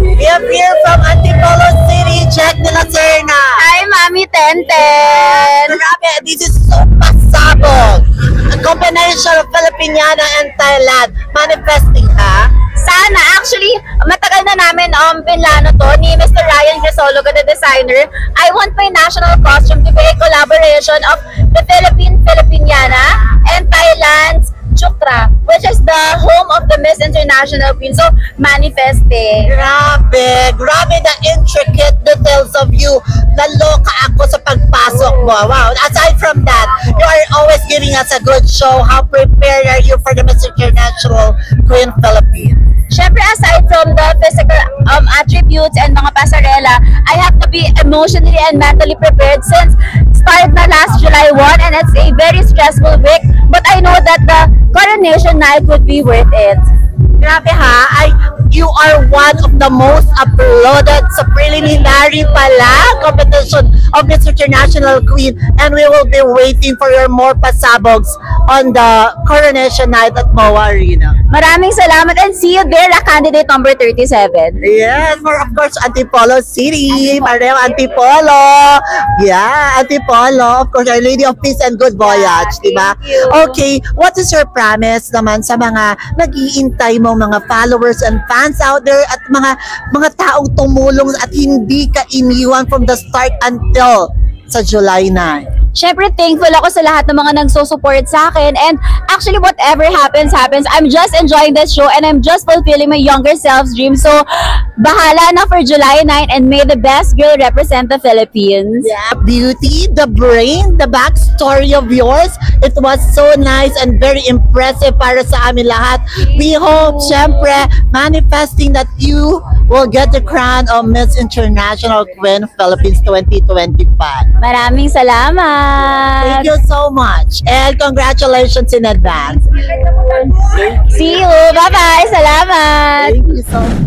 We have here from Antipolo City, Jack de la Serna. Hi, Mami Tenten! Grabe, this is so pasabog. A combination of Filipiniana and Thailand. Manifesting, ha? Sana, actually, matagal na namin pinlano to ni Mr. Ryan Crisologo, the designer. I want my national costume to be a collaboration of the Filipiniana and Thailand's Chukra, which is the home of the Miss International Queen. So, manifesting. Grabe the intricate details of you. Naloka ako sa pagpasok mo. Wow. Aside from that, you are always giving us a good show. How prepared are you for the Miss International Queen Philippines? Syempre, aside from the physical attributes and mga pasarela, I have to be emotionally and mentally prepared since start na last July 1 and it's a very stressful week. But I know that the coronation night would be worth it. Grabe ha, you are one of the most uploaded sa preliminary pala competition of Miss International Queen, and we will be waiting for your more pasabogs on the coronation night at MOA Arena. Maraming salamat and see you there, candidate number 37. Yes, for of course Antipolo City, Pareho Antipolo. Yeah, Antipolo, of course, Our Lady of Peace and Good Voyage, diba? Okay, what is your promise naman sa mga nag-iintay mo, mga followers and fans out there at mga taong tumulong at hindi ka iniwan from the start until sa July 9? Syempre, thankful ako sa lahat ng mga nagsusupport sa akin. And actually, whatever happens, happens. I'm just enjoying this show and I'm just fulfilling my younger self's dream. So, bahala na for July 9 and may the best girl represent the Philippines. Yeah, beauty, the brain, the backstory of yours. It was so nice and very impressive para sa amin lahat. We hope, syempre, manifesting that you will get the crown of Miss International Queen Philippines 2025. Maraming salamat! Thank you so much. And congratulations in advance. See you! Bye-bye! Salamat! Thank you so much.